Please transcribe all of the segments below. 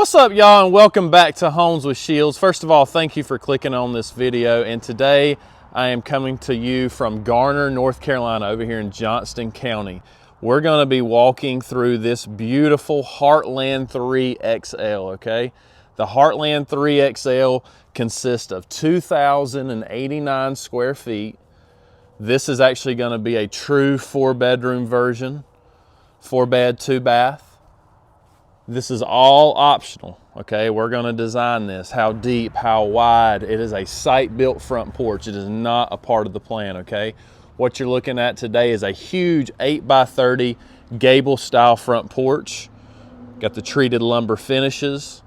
What's up, y'all, and welcome back to Homes with Shields. First of all, thank you for clicking on this video, and today I am coming to you from Garner, North Carolina, over here in Johnston County. We're going to be walking through this beautiful Heartland 3 XL, okay? The Heartland 3 XL consists of 2,089 square feet. This is actually going to be a true 4-bedroom version, 4-bed, 2-bath. This is all optional, okay? We're gonna design this, how deep, how wide. It is a site-built front porch. It is not a part of the plan, okay? What you're looking at today is a huge 8x30 gable-style front porch. Got the treated lumber finishes.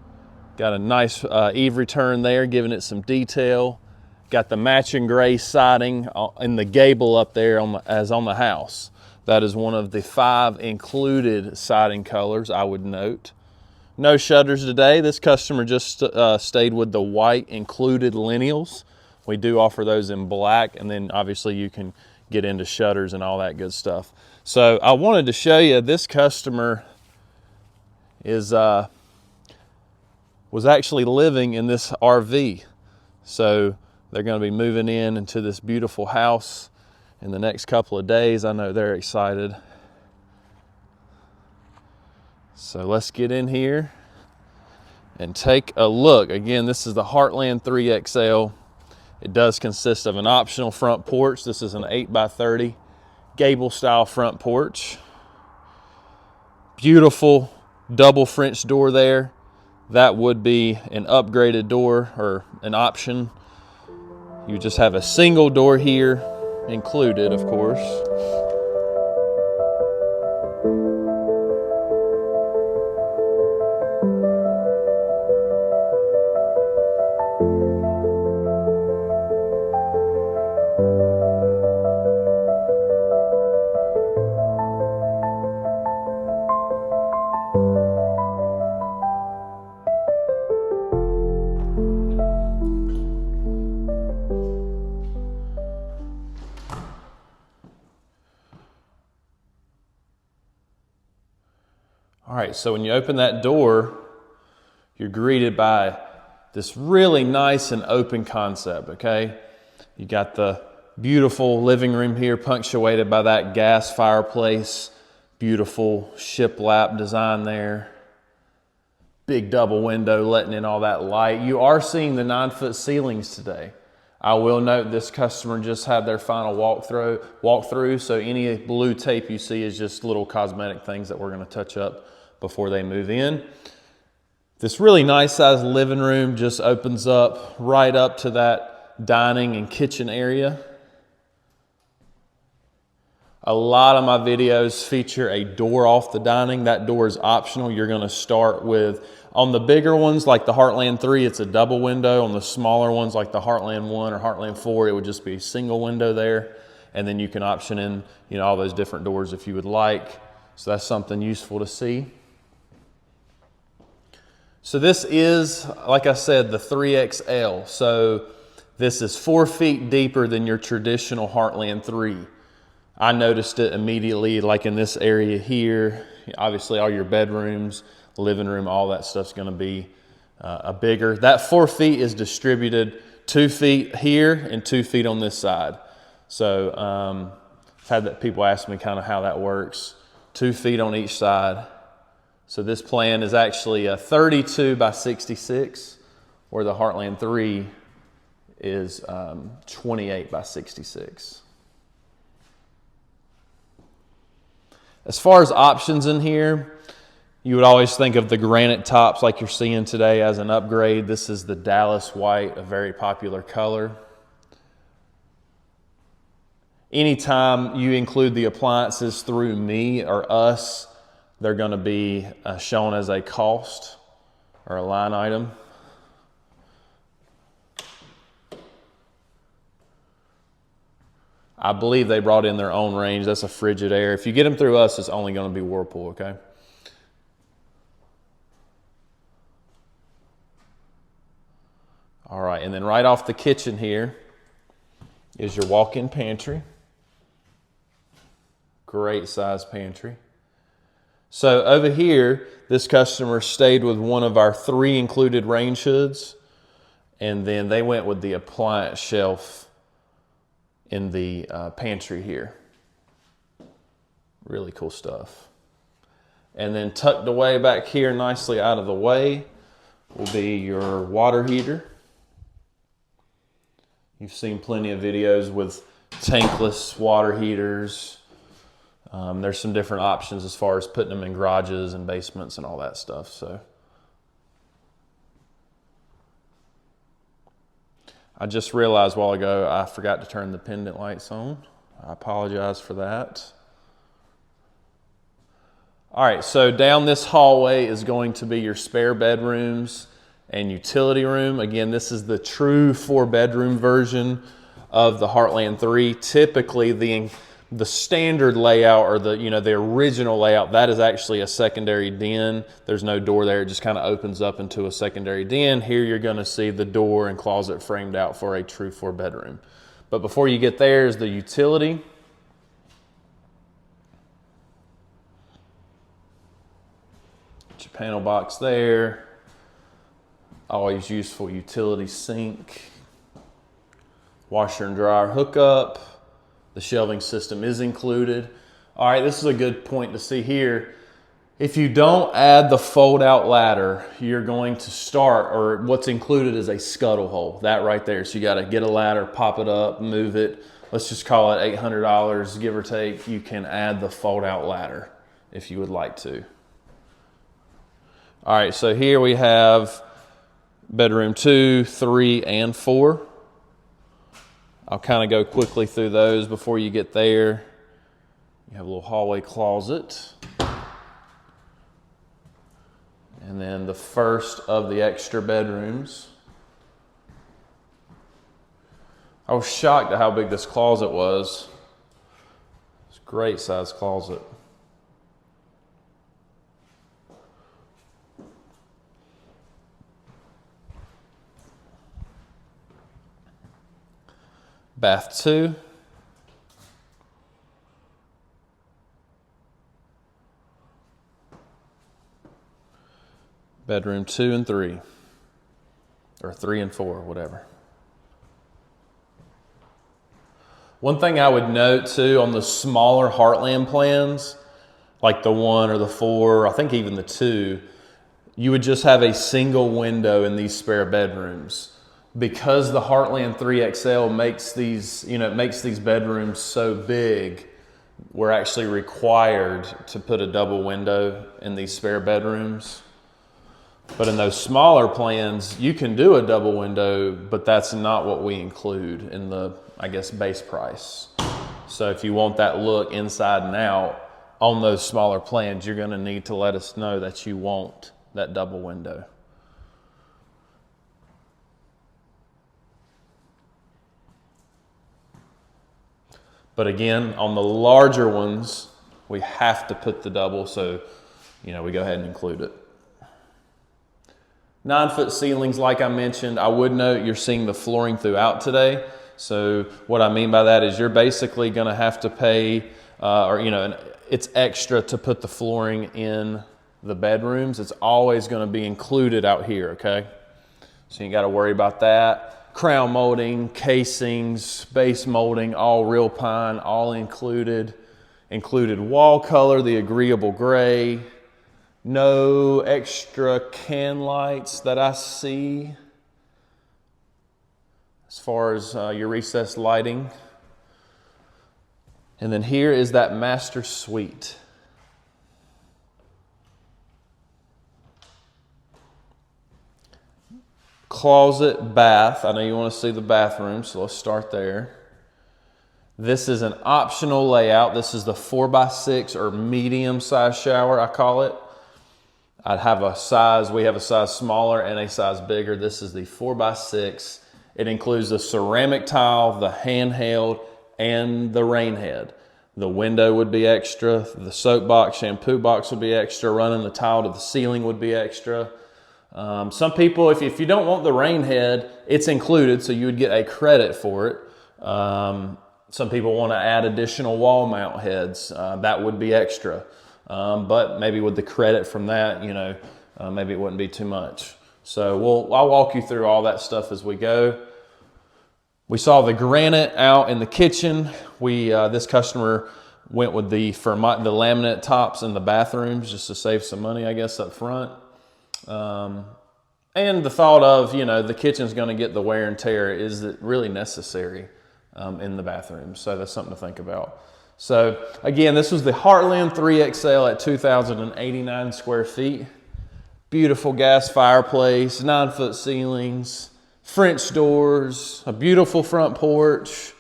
Got a nice eave return there, giving it some detail. Got the matching gray siding in the gable up there as on the house. That is one of the 5 included siding colors, I would note. No shutters today. This customer just stayed with the white included lineals. We do offer those in black, and then obviously you can get into shutters and all that good stuff. So I wanted to show you, this customer was actually living in this RV. So they're going to be moving into this beautiful house in the next couple of days. I know they're excited. So let's get in here and take a look. Again, this is the Heartland 3 XL. It does consist of an optional front porch. This is an 8x30 gable style front porch. Beautiful double French door there. That would be an upgraded door or an option. You just have a single door here included, of course. All right, so when you open that door, you're greeted by this really nice and open concept, okay? You got the beautiful living room here punctuated by that gas fireplace, beautiful shiplap design there. Big double window letting in all that light. You are seeing the 9-foot ceilings today. I will note this customer just had their final walkthrough, so any blue tape you see is just little cosmetic things that we're gonna touch up before they move in. This really nice sized living room just opens up right up to that dining and kitchen area. A lot of my videos feature a door off the dining. That door is optional. You're gonna start with, on the bigger ones like the Heartland 3, it's a double window. On the smaller ones like the Heartland 1 or Heartland 4, it would just be a single window there. And then you can option in, all those different doors if you would like. So that's something useful to see. So this is, like I said, the 3XL. So this is 4 feet deeper than your traditional Heartland 3. I noticed it immediately, like in this area here. Obviously all your bedrooms, living room, all that stuff's gonna be a bigger. That 4 feet is distributed 2 feet here and 2 feet on this side. So I've had people ask me kind of how that works. 2 feet on each side. So this plan is actually a 32 by 66, where the Heartland 3 is 28 by 66. As far as options in here, you would always think of the granite tops like you're seeing today as an upgrade. This is the Dallas white, a very popular color. Anytime you include the appliances through me or us, they're going to be shown as a cost or a line item. I believe they brought in their own range. That's a Frigidaire. If you get them through us, it's only going to be Whirlpool, okay? All right, and then right off the kitchen here is your walk-in pantry. Great size pantry. So over here, this customer stayed with one of our 3 included range hoods, and then they went with the appliance shelf in the pantry here. Really cool stuff. And then tucked away back here nicely out of the way will be your water heater. You've seen plenty of videos with tankless water heaters. There's some different options as far as putting them in garages and basements and all that stuff. So I just realized a while ago I forgot to turn the pendant lights on. I apologize for that. All right, so down this hallway is going to be your spare bedrooms and utility room. Again, this is the true 4-bedroom version of the Heartland 3. Typically, the standard layout, or the original layout, that is actually a secondary den. There's no door there. It just kind of opens up into a secondary den. Here you're going to see the door and closet framed out for a true 4-bedroom. But before you get there is the utility. Your panel box there. Always useful utility sink. Washer and dryer hookup. The shelving system is included. All right, this is a good point to see here. If you don't add the fold-out ladder, you're going to start, or what's included is a scuttle hole. That right there. So you got to get a ladder, pop it up, move it. Let's just call it $800, give or take. You can add the fold-out ladder if you would like to. All right, so here we have bedroom 2, 3, and 4. I'll kind of go quickly through those before you get there. You have a little hallway closet. And then the first of the extra bedrooms. I was shocked at how big this closet was. It's a great size closet. Bath 2. Bedroom 2 and 3. Or 3 and 4, whatever. One thing I would note too on the smaller Heartland plans, like the 1 or the 4, I think even the 2, you would just have a single window in these spare bedrooms. Because the Heartland 3XL makes these bedrooms so big, we're actually required to put a double window in these spare bedrooms. But in those smaller plans, you can do a double window, but that's not what we include in the, I guess, base price. So if you want that look inside and out on those smaller plans, you're gonna need to let us know that you want that double window. But again, on the larger ones, we have to put the double, so we go ahead and include it. 9-foot ceilings, like I mentioned. I would note you're seeing the flooring throughout today. So what I mean by that is you're basically going to have to pay, it's extra to put the flooring in the bedrooms. It's always going to be included out here, okay? So you got to worry about that. Crown molding, casings, base molding, all real pine, all included. Included wall color, the agreeable gray. No extra can lights that I see as far as your recessed lighting. And then here is that master suite. Closet, bath. I know you want to see the bathroom, so let's start there. This is an optional layout. This is the 4x6 or medium size shower, I call it. We have a size smaller and a size bigger. This is the 4x6. It includes the ceramic tile, the handheld, and the rain head. The window would be extra. The soap box, shampoo box would be extra. Running the tile to the ceiling would be extra. Some people, if you don't want the rain head, it's included, so you would get a credit for it. Some people want to add additional wall mount heads. That would be extra. but maybe with the credit from that, you know, maybe it wouldn't be too much. So I'll walk you through all that stuff as we go. We saw the granite out in the kitchen. This customer went with the laminate tops in the bathrooms just to save some money, I guess, up front. And the thought of, you know, the kitchen's going to get the wear and tear, is it really necessary in the bathroom? So that's something to think about. So again, this was the Heartland 3XL at 2,089 square feet. Beautiful gas fireplace, 9-foot ceilings, French doors, a beautiful front porch.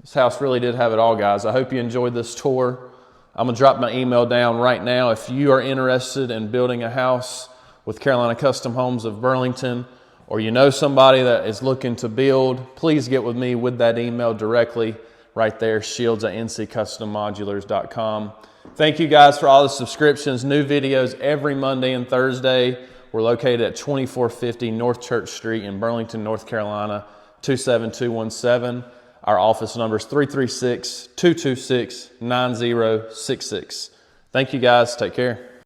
This house really did have it all, guys. I hope you enjoyed this tour. I'm gonna drop my email down right now. If you are interested in building a house with Carolina Custom Homes of Burlington, or you know somebody that is looking to build, please get with me with that email directly right there, shields@nccustommodulars.com. Thank you guys for all the subscriptions. New videos every Monday and Thursday. We're located at 2450 North Church Street in Burlington, North Carolina, 27217. Our office number is 336-226-9066. Thank you guys. Take care.